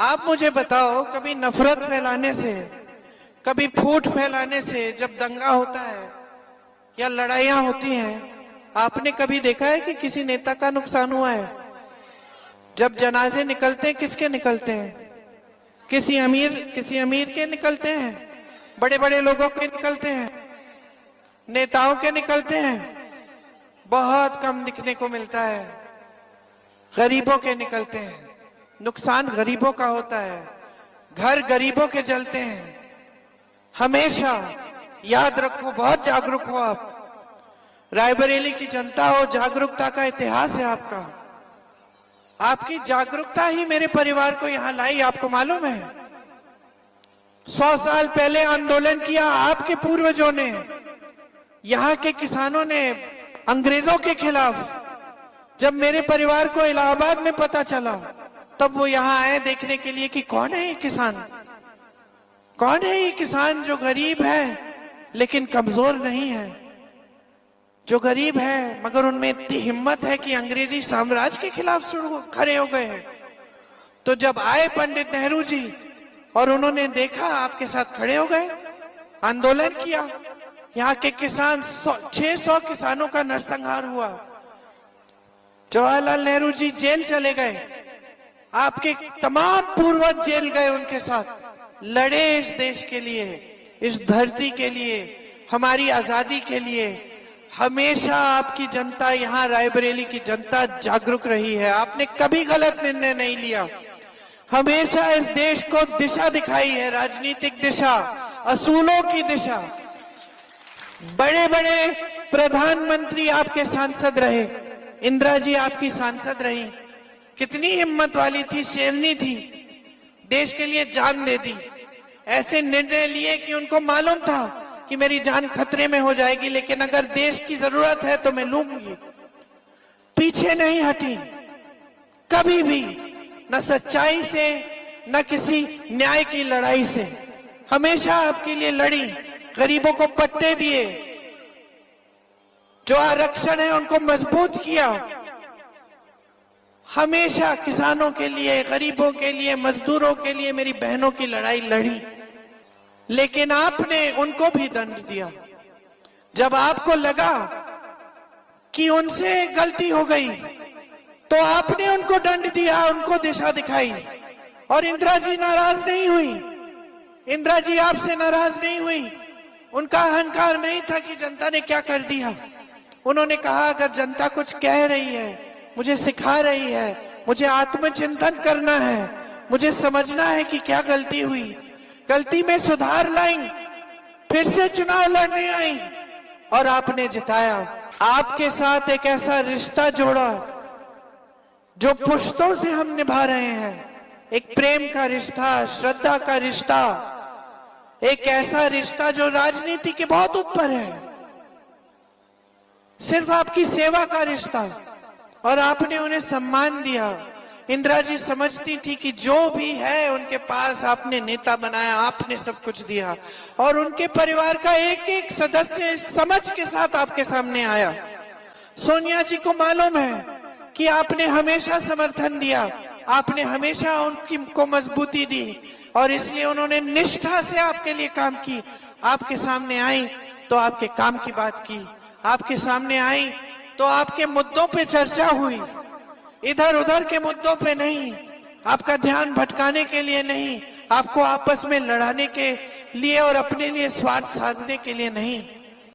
आप मुझे बताओ, कभी नफरत फैलाने से, कभी फूट फैलाने से जब दंगा होता है या लड़ाइयां होती हैं, आपने कभी देखा है कि किसी नेता का नुकसान हुआ है? जब जनाजे निकलते हैं, किसके निकलते हैं? किसी अमीर के निकलते हैं, बड़े बड़े लोगों के निकलते हैं, नेताओं के निकलते हैं। बहुत कम दिखने को मिलता है। गरीबों के निकलते हैं। नुकसान गरीबों का होता है। घर गरीबों के जलते हैं। हमेशा याद रखो, बहुत जागरूक हो आप। रायबरेली की जनता हो, जागरूकता का इतिहास है आपका। आपकी जागरूकता ही मेरे परिवार को यहां लाई, आपको मालूम है। 100 साल पहले आंदोलन किया आपके पूर्वजों ने, यहां के किसानों ने अंग्रेजों के खिलाफ। जब मेरे परिवार को इलाहाबाद में पता चला, तब वो यहां आए देखने के लिए कि कौन है ये किसान, कौन है ये किसान जो गरीब है लेकिन कमजोर नहीं है, जो गरीब है मगर उनमें इतनी हिम्मत है कि अंग्रेजी साम्राज्य के खिलाफ खड़े हो गए हैं। तो जब आए पंडित नेहरू जी और उन्होंने देखा, आपके साथ खड़े हो गए, आंदोलन किया। यहाँ के किसान 600 किसानों का नरसंहार हुआ। जवाहरलाल नेहरू जी जेल चले गए, आपके तमाम पूर्वज जेल गए, उनके साथ लड़े इस देश के लिए, इस धरती के लिए, हमारी आजादी के लिए। हमेशा आपकी जनता, यहाँ रायबरेली की जनता जागरूक रही है। आपने कभी गलत निर्णय नहीं लिया। हमेशा इस देश को दिशा दिखाई है, राजनीतिक दिशा, असूलों की दिशा। बड़े बड़े प्रधानमंत्री आपके सांसद रहे। इंदिरा जी आपकी सांसद रही, कितनी हिम्मत वाली थी, शेरनी थी, देश के लिए जान दे दी। ऐसे निर्णय लिए कि उनको मालूम था कि मेरी जान खतरे में हो जाएगी, लेकिन अगर देश की जरूरत है तो मैं लूंगी। पीछे नहीं हटी कभी भी, न सच्चाई से न किसी न्याय की लड़ाई से। हमेशा आपके लिए लड़ी, गरीबों को पट्टे दिए, जो आरक्षण है उनको मजबूत किया। हमेशा किसानों के लिए, गरीबों के लिए, मजदूरों के लिए मेरी बहनों की लड़ाई लड़ी। लेकिन आपने उनको भी दंड दिया। जब आपको लगा कि उनसे गलती हो गई, तो आपने उनको दंड दिया, उनको दिशा दिखाई। और इंदिरा जी नाराज नहीं हुई, इंदिरा जी आपसे नाराज नहीं हुई। उनका अहंकार नहीं था कि जनता ने क्या कर दिया। उन्होंने कहा, अगर जनता कुछ कह रही है, मुझे सिखा रही है, मुझे आत्मचिंतन करना है, मुझे समझना है कि क्या गलती हुई, गलती में सुधार लाई, फिर से चुनाव लड़ने आई और आपने जिताया। आपके साथ एक ऐसा रिश्ता जोड़ा जो पुश्तों से हम निभा रहे हैं। एक प्रेम का रिश्ता, श्रद्धा का रिश्ता, एक ऐसा रिश्ता जो राजनीति के बहुत ऊपर है। सिर्फ आपकी सेवा का रिश्ता, और आपने उन्हें सम्मान दिया। इंदिरा जी समझती थी कि जो भी है उनके पास, आपने नेता बनाया, आपने सब कुछ दिया। और उनके परिवार का एक एक सदस्य समझ के साथ आपके सामने आया। सोनिया जी को मालूम है कि आपने हमेशा समर्थन दिया, आपने हमेशा उनकी को मजबूती दी, और इसलिए उन्होंने निष्ठा से आपके लिए काम की। आपके सामने आई तो आपके काम की बात की, आपके सामने आई तो आपके मुद्दों पे चर्चा हुई, इधर उधर के मुद्दों पे नहीं, आपका ध्यान भटकाने के लिए नहीं, आपको आपस में लड़ाने के लिए और अपने लिए स्वार्थ साधने के लिए नहीं।